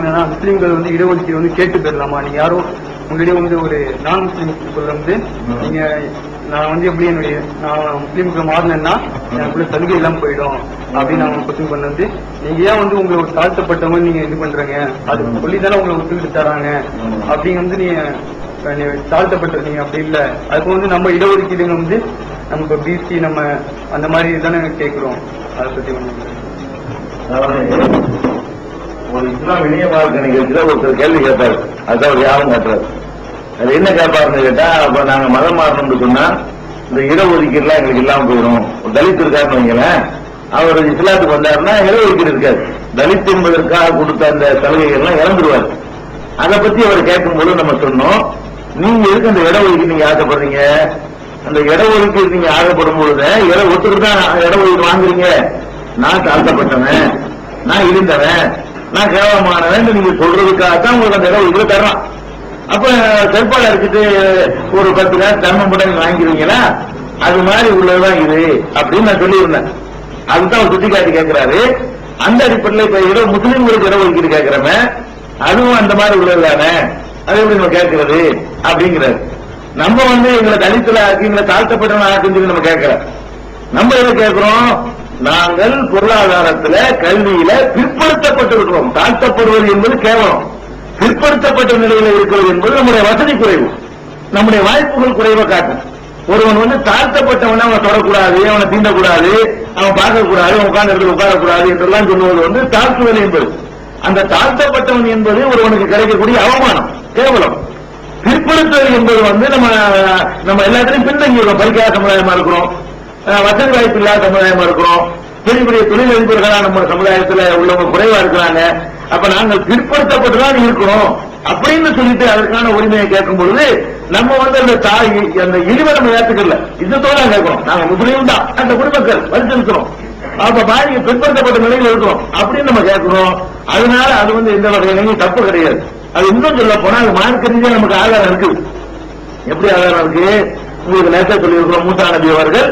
என்னன்னா முஸ்லீம்கள் வந்து இடஒதுக்கீடு வந்து கேட்டு பெறலாமா? நீங்க யாரும் உங்களிடையே வந்து ஒரு நான் முஸ்லீம் வந்து நீங்க நான் வந்து எப்படி என்னுடைய நான் முஸ்லீம்களை மாறினேன்னா எனக்குள்ள சலுகை எல்லாம் போயிடும் அப்படின்னு அவங்க கொஸ்டின் பண்ண வந்து நீங்க ஏன் வந்து உங்களை ஒரு தாழ்த்தப்பட்டவங்க நீங்க இது பண்றீங்க அது சொல்லிதானே உங்களை ஒத்துக்கிட்டு தராங்க அப்படிங்க வந்து நீங்க தாழ்த்தப்பட்டிருக்கீங்க அப்படி இல்ல. அதுக்கு வந்து நம்ம இடஒதுக்கீடுங்க வந்து நம்ம பிசி நம்ம அந்த மாதிரி தானே கேட்கிறோம். அதை பத்தி ஒரு இஸ்லாம் இணைய வாழ்க்கை நிகழ்ச்சியில ஒருத்தர் கேள்வி கேட்பாரு. அதுதான் யாரும் கேட்டாரு. அது என்ன கேட்பாருன்னு கேட்டா, அப்ப நாங்க மதம் மாறணும்னு சொன்னா இந்த இடஒதுக்கீடுலாம் எங்களுக்கு இல்லாம போயிடும். தலித் இருக்காருன்னு வைங்களேன், அவர் இஸ்லாத்துக்கு வந்தாருன்னா இடஒதுக்கீடு இருக்காது. தலித் என்பதற்காக கொடுத்த அந்த சலுகைகள்லாம் இறந்துருவாரு. அதை பத்தி அவர் கேட்கும்போது நம்ம சொன்னோம், நீங்க எதுக்கு அந்த இடஒதுக்கீடு நீங்க ஆசைப்படுறீங்க? அந்த இடஒதுக்கீடு நீங்க ஆசைப்படும் பொழுது ஒருத்தருக்கு தான் இடஒதுக்கீடு வாங்குறீங்க. நான் தாழ்த்தப்பட்டவன், நான் இருந்தவன், நான் கேவலமானவன் நீங்க சொல்றதுக்காகத்தான் உங்களுக்கு அந்த இடஒதுக்கீடு தர்றான். அப்ப செருப்பாளர் அடிச்சுட்டு ஒரு 10 காசு தர்மம் போட நீங்க வாங்கிடுவீங்களா? அது மாதிரி உள்ளதுதான் இது அப்படின்னு நான் சொல்லியிருந்தேன். அதுதான் ஒரு சுட்டிக்காட்டி கேட்கிறாரு. அந்த அடிப்படையில் இப்ப முஸ்லீம்களுக்கு இடஒதுக்கீடு கேட்கிறவன் அதுவும் அந்த மாதிரி உள்ளது தானே, அது எப்படி நம்ம கேட்கறது அப்படிங்கிறாரு. நம்ம வந்து எங்களை தலித்துல ஆக்கி எங்களை தாழ்த்தப்பட்டவன் ஆக்குன்னு சொல்லி நம்ம கேட்கிறோம். நம்ம எதை கேட்கிறோம்? நாங்கள் பொருளாதாரத்துல கல்வியில பிற்படுத்தப்பட்டிருக்கிறோம். தாழ்த்தப்படுவது என்பது கேவலம். பிற்படுத்தப்பட்ட நிலையில இருக்கிறது என்பது நம்முடைய வசதி குறைவு, நம்முடைய வாய்ப்புகள் குறைவை காட்டும். ஒருவன் வந்து தாழ்த்தப்பட்டவனை அவனை தொடக்கூடாது, அவனை தீண்டக்கூடாது, அவன் பார்க்கக்கூடாது, அவன் உட்கார்ந்த இடத்துல உட்காரக்கூடாது என்றெல்லாம் சொல்லுவது வந்து தாழ்த்துதல் என்பது. அந்த தாழ்த்தப்பட்டவன் என்பது ஒருவனுக்கு கிடைக்கக்கூடிய அவமானம், கேவலம். பிற்படுத்துதல் என்பது வந்து நம்ம எல்லாத்திலையும் பின்தங்கி இருக்கோம். படிக்காத சமுதாயமா இருக்கிறோம், வசதி வாய்ப்பு இல்லாத சமுதாயமா இருக்கிறோம், பெரிய பெரிய தொழிலதிபர்களா நம்ம சமுதாயத்தில் உள்ளவங்க குறைவா இருக்கிறாங்க. அப்ப நாங்கள் பிற்படுத்தப்பட்டுதான் இருக்கிறோம் அப்படின்னு சொல்லிட்டு அதற்கான உரிமையை கேட்கும் பொழுது நம்ம வந்து அந்த தாய் அந்த இழிவை நம்ம ஏற்றுக்கல, இதுதான் கேட்கிறோம். நாங்க முஸ்லீம் தான், அந்த குடிமக்கள் வலிச்சிருக்கிறோம், அப்ப பாருங்க பிற்படுத்தப்பட்ட நிலையில் இருக்கிறோம் அப்படின்னு நம்ம கேட்கிறோம். அதனால அது வந்து எந்த வகையிலையும் தப்பு கிடையாது. அது இன்னும் சொல்ல போனா அது மார்க்க ரீதியா நமக்கு ஆதாரம் இருக்கு. எப்படி ஆதாரம் இருக்கு? உங்களுக்கு நேரத்தை சொல்லியிருக்கிறோம். மூசா நபி அவர்கள்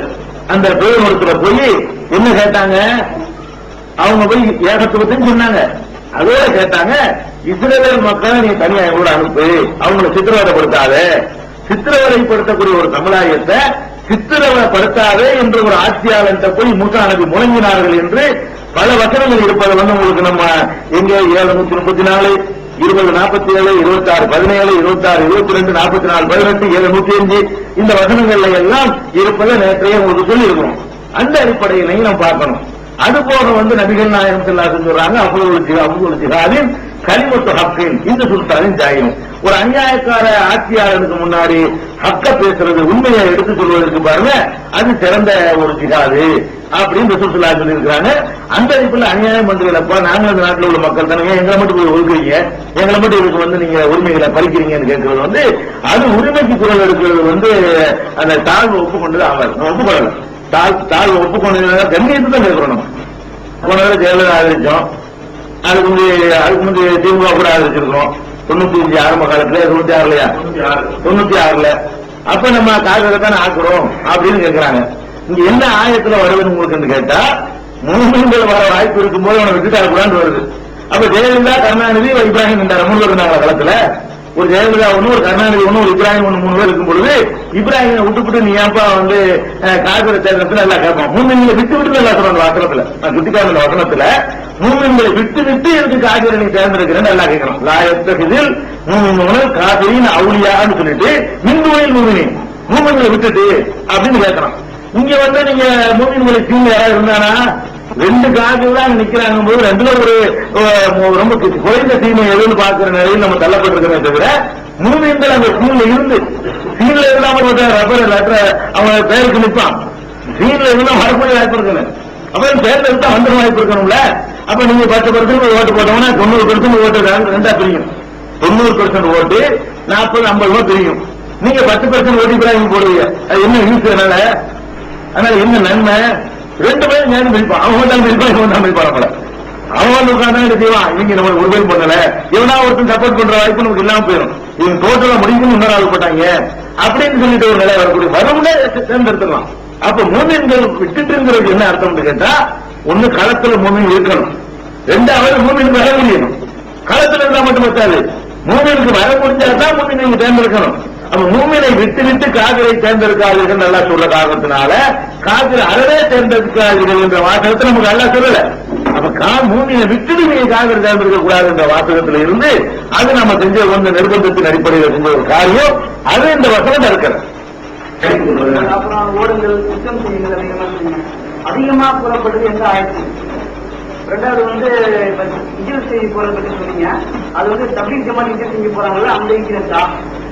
அந்த பேரொருத்துல போய் என்ன கேட்டாங்க? அவங்க போய் ஏகத்துவத்தையும் சொன்னாங்க. அதோட கேட்டாங்க, இஸ்ரேல் மக்களை நீ தனியா கூட அனுப்பு, அவங்களை சித்திரவதைப்படுத்தாத, சித்திரவதைப்படுத்தக்கூடிய ஒரு சமுதாயத்தை சித்திரவதைப்படுத்தாதே என்று ஒரு ஆட்சியாளர்கிட்ட போய் மூசா நபி முழங்கினார்கள் என்று பல வசனங்கள் இருப்பது வந்து உங்களுக்கு நம்ம எங்க 734 2047 26 17 26 22 44 18 705 இந்த வசனங்கள்ல எல்லாம் இருப்பதை நேற்றைய உங்களுக்கு சொல்லி இருக்கணும். அந்த அடிப்படையிலையும் நம்ம பார்க்கணும். அது போக வந்து நபிகள் நாயகம் ஸல்லல்லாஹு சொல்றாங்க, அப்துல் ஜிஹாதின் கலிமத்து ஹக்கின் இந்த சுல்தானின் ஜாயும். ஒரு அநியாயக்கார ஆட்சியாளருக்கு முன்னாடி ஹக்க பேசுறது, உண்மையை எடுத்து சொல்வதற்கு பாருங்க, அது சிறந்த ஒரு ஜிஹாது அப்படின்னு ரசூலுல்லாஹி சொல்லி இருக்கிறாங்க. அந்த அடிப்படையில் அநியாயம் பண்றீங்களப்பா, நாங்க இந்த நாட்டில் உள்ள மக்கள் தானே, எங்களை மட்டும் போய் ஒதுக்குறீங்க, எங்களை மட்டும் இதுக்கு வந்து நீங்க உரிமைகளை பறிக்கிறீங்கன்னு கேட்கறது வந்து அது உரிமைக்கு குரல் எடுக்கிறது வந்து அந்த தாழ்வு ஒப்புக்கொண்டது ஆகாது. ஒப்புக்கொள்ளல, தாழ்வு ஒப்புக்கொண்டது கண்ணியத்தை தான் கேட்கிறோம். நம்ம போன தடவை ஜெயலலிதா ஆதரிச்சோம், அதுக்கு முந்தைய திமுக கூட ஆதரிச்சிருக்கோம். 95 ஆரம்ப காலத்துல 96லயா 96ல அப்ப நம்ம காங்கிரஸ் ஆக்குறோம் அப்படின்னு கேட்கிறாங்க. இங்க என்ன ஆயத்துல வருதுன்னு உங்களுக்கு கேட்டா, முஸ்லிம்கள் வர வாய்ப்பு இருக்கும்போது அவனை விட்டுட்டு கூடாது வருது. அப்ப ஜெயலலிதா கருணாநிதி இப்ராஹிம் இருந்தாங்க, 3 பேர் இருந்தாங்க காலத்துல. ஒரு ஜெயலலிதா ஒண்ணு, ஒரு கருணாநிதி ஒண்ணு, ஒரு இப்ராஹிம் ஒண்ணு, 3 பேர் இருக்கும் பொழுது இப்ராஹிமை விட்டுவிட்டு நீ ஏன்பா வந்து காங்கிரஸ் தேர்தல் எல்லாம் கேட்பான். மூமின்களை விட்டு விட்டு எல்லாம் சொல்றாங்க வசனத்துல, நான் சுட்டிக்கான வசனத்துல மூமின்களை விட்டு விட்டு எனக்கு காங்கிரஸ் நீ தேர்ந்தெடுக்கிறேன்னு எல்லாம் கேட்கணும். லாயத்தில் மூமின்கள் காவிரின் அவுளியான்னு சொல்லிட்டு மின்துவையில் மூமின்களை விட்டுட்டு அப்படின்னு கேட்கணும். இங்க வந்து நீங்க மூமின்களை கீழே யாராவது இருந்தானா 2 கார்கள் தான் நிக்கிறாங்க போது 2ல ஒரு ரொம்ப குறைந்த தீமை எதுன்னு பாக்குற நிலையில் நம்ம தள்ளப்பட்டிருக்கிறத தவிர மூமின்கள் அந்த சீன்ல இருந்து சீன்ல இல்லாம ரப்பர் லெட்டர் அவன் பெயருக்கு நிற்பான். சீன்ல இருந்தா வரக்கூடிய வாய்ப்பு இருக்கணும். அப்ப பேர்ல இருந்தா வந்துடும் வாய்ப்பு இருக்கணும்ல. அப்ப நீங்க 10% ஓட்டு போட்டோம்னா 90% ஓட்டு 2ஆ பிரியும். 90% ஓட்டு 40-50 ஓட்டு பிரியும். நீங்க 10% ஓட்டு இப்ராஹிம் போடுவீங்க. அது என்ன யூஸ்? அதனால என்ன நன்மை? 2 பேரும் நேரம் பிரிப்பான். அவன் தான் பிரிப்பான், இவன் தான் பிரிப்பான். அவன் உட்கார்ந்து செய்வான். இவங்க நம்ம ஒரு பேர் பண்ணல, எவனா ஒருத்தன் சப்போர்ட் பண்ற வாய்ப்பு நமக்கு இல்லாம போயிடும். இவங்க டோட்டலா முடிக்கணும் இன்னொரு ஆள் போட்டாங்க அப்படின்னு சொல்லிட்டு ஒரு நிலை வரக்கூடிய வரும்னே தேர்ந்தெடுத்துக்கலாம். அப்ப மூமின்கள் விட்டுட்டுங்கிறது என்ன அர்த்தம் கேட்டா, ஒண்ணு களத்துல மூமின் இருக்கணும், 2வது மூமின் வர முடியணும். களத்துல மட்டும் பத்தாது, மூமினுக்கு வர முடிஞ்சாதான் மூமினை நீங்க தேர்ந்தெடுக்கணும். அப்ப மூமினை விட்டு விட்டு காதிரை தேர்ந்தெடுக்காதீர்கள் நல்லா சொல்ற காரணத்தினால காதிரை அறவே தேர்ந்தெடுக்காதீர்கள் என்ற வாசகத்தை நமக்கு நல்லா சொல்லல. அப்ப மூமினை விட்டுட்டு நீங்க காதிரை தேர்ந்தெடுக்க கூடாது என்ற வாசகத்துல இருந்து அது நம்ம செஞ்ச ஒன்று நிர்பந்தத்தின் அடிப்படையில் செஞ்ச ஒரு காரியம், அது இந்த வசனம் இருக்கிறது. அப்புறம் ஓடுங்கள், குற்றம் செய்யுங்கள் அதிகமா கூறப்பட்டது எந்த ஆயிடுச்சு. ரெண்டாவது இஜில் செய்தி போறதை பற்றி சொன்னீங்க. அது தப்லீக் ஜமாத் இஜில் செஞ்சு போறாங்கல்ல, அந்த இஜிலா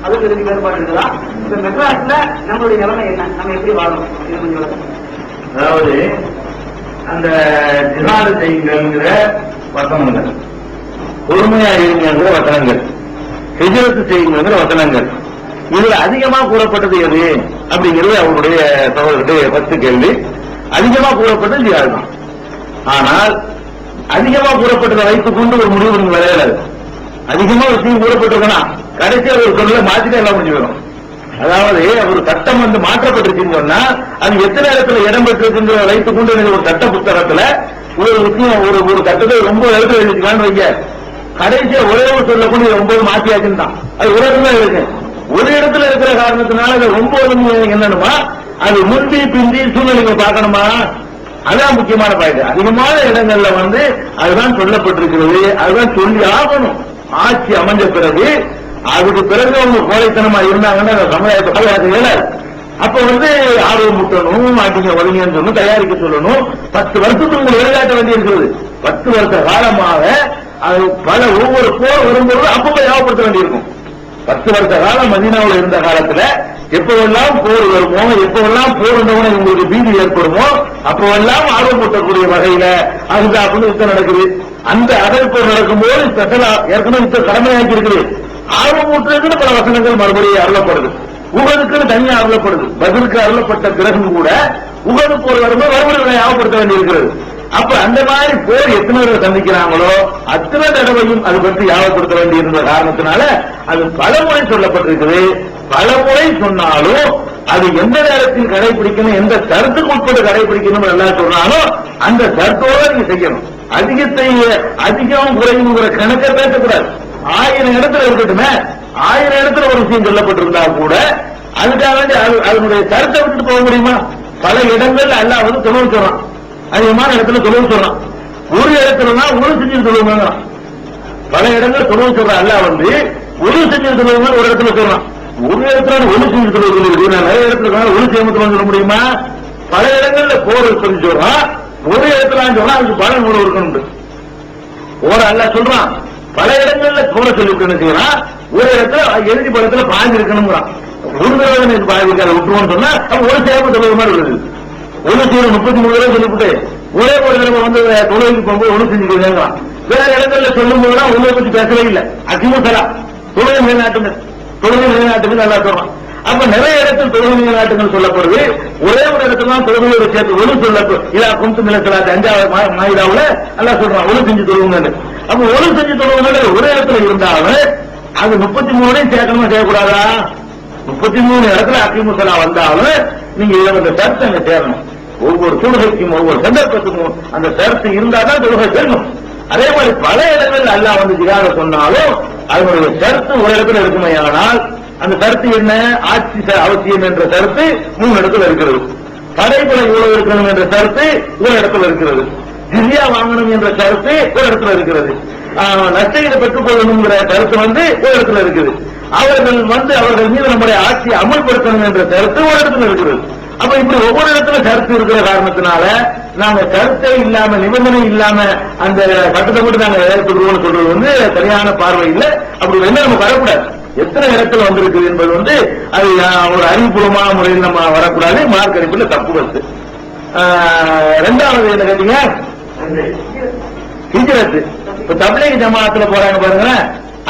அதுக்கு எதுக்கு வேறுபாடு இருக்குதா? இப்ப மெட்ராஸ்ல நம்மளுடைய நிலைமை என்ன, நம்ம எப்படி வாழணும், இது கொஞ்சம். அதாவது அந்த ஜிஹாது செய்யுங்கிற வசனங்கள், பொறுமையா இருங்கிற வசனங்கள், ஹிஜ்ரத் செய்யுங்கிற வசனங்கள், இதுல அதிகமா கூறப்பட்டது எது அப்படிங்கிறது அவருடைய சகோதரருடைய ஃபர்ஸ்ட் கேள்வி. அதிகமா கூறப்பட்டது ஜிஹாது தான். ஆனால் அதிகமா கூறப்பட்டதை வைத்துக் கொண்டு ஒரு முடிவு நீங்க விளையாடாது. அதிகமா விஷயம் கூறப்பட்டிருக்கா கடைசியாக ஒரு சொல்ல மாற்றிட்டு எல்லாம் முடிஞ்சு வரும். அதாவது ஒரு சட்டம் மாற்றப்பட்டிருக்குன்னு சொன்னா அது எத்தனை இடத்துல இடம் பெற்றிருக்குங்கிற வைத்துக் கொண்டு ஒரு சட்ட புத்தகத்துல ஒரு விஷயம் ஒரு சட்டத்தை 9 இடத்துல எழுதிக்கலான்னு வைக்க, கடைசியா ஒரே ஒரு சொல்ல கொண்டு 9 மாற்றியாச்சுன்னு தான் அது ஒரு இடத்துல இருக்கு. ஒரு இடத்துல இருக்கிற காரணத்தினால அது 9 என்னன்னுமா, அது முந்தி பிந்தி சூழ்நிலைகளை பார்க்கணுமா, அதான் முக்கியமான பாயிண்ட். அதிகமான இடங்கள்ல அதுதான் சொல்லப்பட்டிருக்கிறது, அதுதான் சொல்லி ஆகணும். ஆட்சி அமைஞ்ச பிறகு அதுக்கு பிறகு அவங்க கோழைத்தனமா இருந்தாங்கன்னா அந்த சமுதாயத்தை பாதுகாக்க இயலாது. அப்ப ஆர்வம் முட்டணும், மாட்டிங்க ஒழுங்கன்னு சொல்லணும், தயாரிக்க சொல்லணும். 10 வருஷத்துக்கு உங்களுக்கு விளையாட்ட வேண்டி இருக்கிறது. 10 வருஷ காலமாக அது ஒவ்வொரு போர் வரும்போது அப்பப்ப ஞாபகப்படுத்த வேண்டியிருக்கும். 10 வருஷ காலம் மதீனாவில் இருந்த காலத்துல எப்பவெல்லாம் போர் வருமோ, எப்பவெல்லாம் போர் வந்தவன உங்களுக்கு பீதி ஏற்படுமோ, அப்பவெல்லாம் ஆர்வம் ஊட்டக்கூடிய வகையில அதுதான் யுத்தம் நடக்குது. அந்த அதற்கு நடக்கும்போது ஸ்பெஷலா ஏற்கனவே யுத்தம் கடமையாக்கி இருக்குது. ஆர்வம் ஊட்டுறதுன்னு பல வசனங்கள் மறுபடியும் அருளப்படுது. உகதுக்குன்னு தனியா அருளப்படுது. பதிலுக்கு அருளப்பட்ட பிறகும் கூட உகது போர் வரும்போது மறுபடியும் ஞாபகப்படுத்த வேண்டியிருக்கிறது. அப்ப அந்த மாதிரி போர் எத்தனை பேர் சந்திக்கிறாங்களோ அத்தனை தடவையும் அது பற்றி ஞாபகப்படுத்த வேண்டியிருந்த காரணத்தினால அது பலமுறை சொல்லப்பட்டிருக்குது. பலமுறை சொன்னாலும் அது எந்த நேரத்தில் கடைபிடிக்கணும், எந்த சரத்துக்கு உட்பட்டு கடைபிடிக்கணும் எல்லாம் சொன்னாலும் அந்த சரத்தோட நீங்க செய்யணும். அதிகம் குறையுங்கிற கணக்கை பேசக்கூடாது. 1000 இடத்துல இருக்கட்டுமே, 1000 இடத்துல ஒரு விஷயம் சொல்லப்பட்டிருந்தா கூட அதுக்காக வேண்டி அதனுடைய சரத்தை விட்டுட்டு போக முடியுமா? பல இடங்கள்ல எல்லாம் தொழில் சொல்றான், அதிகமான இடத்துல தொழில் சொல்றான். ஒரு இடத்துலதான் ஒரு செஞ்சு சொல்லுவாங்க. பல இடங்கள் தொழில் சொல்ற அல்ல ஒரு செஞ்சு சொல்லுவாங்க ஒரு இடத்துல சொல்றான். ஒரு இடத்துல ஒண்ணு செஞ்சு சொல்லுவது நிறைய இடத்துல ஒண்ணு செய்யமத்துல சொல்ல முடியுமா? பல இடங்கள்ல போர் சொல்லி சொல்றான். ஒரு இடத்துல சொன்னா அதுக்கு பலன் கூட இருக்கணும். போர் அல்ல சொல்றான். பல இடங்கள்ல போர சொல்லி என்ன செய்யறான், ஒரு இடத்துல எழுதி படத்துல பாஞ்சு இருக்கணுங்கிறான். ஒரு தடவை பாதிக்காத விட்டுருவோம்னு சொன்னா ஒரு சேவை சொல்லுற மாதிரி இருக்குது. ஒண்ணு செய்ய 33 தடவை சொல்லிவிட்டு ஒரே ஒரு தடவை தொழிலுக்கு போகும்போது ஒண்ணு செஞ்சுக்கிறாங்க. வேற இடங்கள்ல சொல்லும் போதுதான் உங்களை பத்தி பேசவே இல்லை. அதிமுகலா தொழில் நிலைநாட்டுகள் நல்லா சொல்றான். அப்ப நிறைய இடத்தில் தொழில் நிலைநாட்டுகள் சொல்லப்படுது. ஒரே ஒரு இடத்துல தான் தொழிலோட சேர்த்து ஒழு சொல்லப்படும். இதா கும்து நிலத்தில் 5வது மாயிதாவுல நல்லா சொல்றான் ஒழு செஞ்சு தொழுவுங்க. அப்ப ஒழு செஞ்சு தொழுவுங்க ஒரே இடத்துல இருந்தாலும் அது 33 சேர்க்கணுமா செய்யக்கூடாதா? 33 இடத்துல அதிமுகலா வந்தாலும் நீங்க இந்த சர்த்து அங்க சேரணும். ஒவ்வொரு தொழுகைக்கும் ஒவ்வொரு சந்தர்ப்பத்துக்கும் அந்த சர்த்து இருந்தாதான் தொழுகை செல்லும். அதே மாதிரி பல இடங்கள் அல்லாஹ் ஜிஹாத சொன்னாலும் அதனுடைய சர்த்து ஒரு இடத்துல இருக்குமே. ஆனால் அந்த கருத்து என்ன? ஆட்சி அவசியம் என்ற கருத்து 3 இடத்துல இருக்கிறது. படைப்படை இவ்வளவு இருக்கணும் என்ற கருத்து ஒரு இடத்துல இருக்கிறது. ஜிஸ்யா வாங்கணும் என்ற கருத்து ஒரு இடத்துல இருக்கிறது. நஷ்டத்தை பெற்றுக் கொள்ளணுங்கிற கருத்து ஒரு இடத்துல இருக்குது. அவர்கள் மீது நம்முடைய ஆட்சியை அமல்படுத்தணும் என்ற கருத்து ஒரு இடத்துல இருக்கிறது. அப்ப இப்படி ஒவ்வொரு இடத்துல கருத்து இருக்கிற காரணத்தினால நாங்க கருத்தை இல்லாம நிபந்தனை இல்லாம அந்த சட்டத்தை மட்டும் நாங்க ஏற்படுவோம்னு சொல்றது சரியான பார்வை இல்லை. அப்படி நம்ம வரக்கூடாது. எத்தனை இடத்துல வந்திருக்குது என்பது அது ஒரு அறிவுபூர்வமான முறையில் நம்ம வரக்கூடாது. மார்க் அடிப்புல தப்பு வருது. 2வது என்ன கேட்டீங்க? ஹிஜ்ரத். இப்ப தப்லீக் ஜமாத்துல போறாங்க பாருங்க,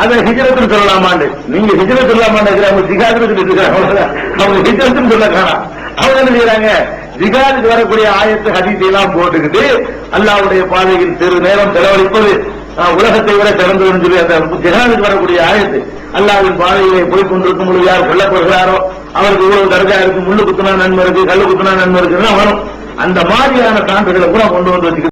அதை ஹிஜ்ரத்னு சொல்லலாமான்னு. நீங்க ஹிஜ்ரத் சொல்லலாமான்னு அவங்க ஜிஹாதுன்னு சொல்லிட்டு இருக்காங்க. அவங்க ஹிஜ்ரத்னு சொல்ல காணோம். அவங்க என்ன செய்யறாங்க? ஜிஹாதுக்கு வரக்கூடிய ஆயத்து ஹதீஸ் எல்லாம் போட்டுக்கிட்டு அல்லாஹ்வுடைய பாதையில் சிறு நேரம் செலவழிப்பது உலகத்தை விட சிறந்ததுன்னு சொல்லி அந்த ஜிஹாதுக்கு வரக்கூடிய ஆயத்து அல்லாஹ்வின் பாதையிலே போய் கொண்டிருக்கும் பொழுது யார் கொல்லப்படுகிறாரோ அவருக்கு இவ்வளவு தர்ஜா இருக்கு, முள்ளு குத்துனா நன்மை இருக்கு, கல்லு குத்துனா நன்மை இருக்குன்னு வரும். அந்த மாதிரியான சான்றுகளை கூட கொண்டு வந்து வச்சுக்கிட்டு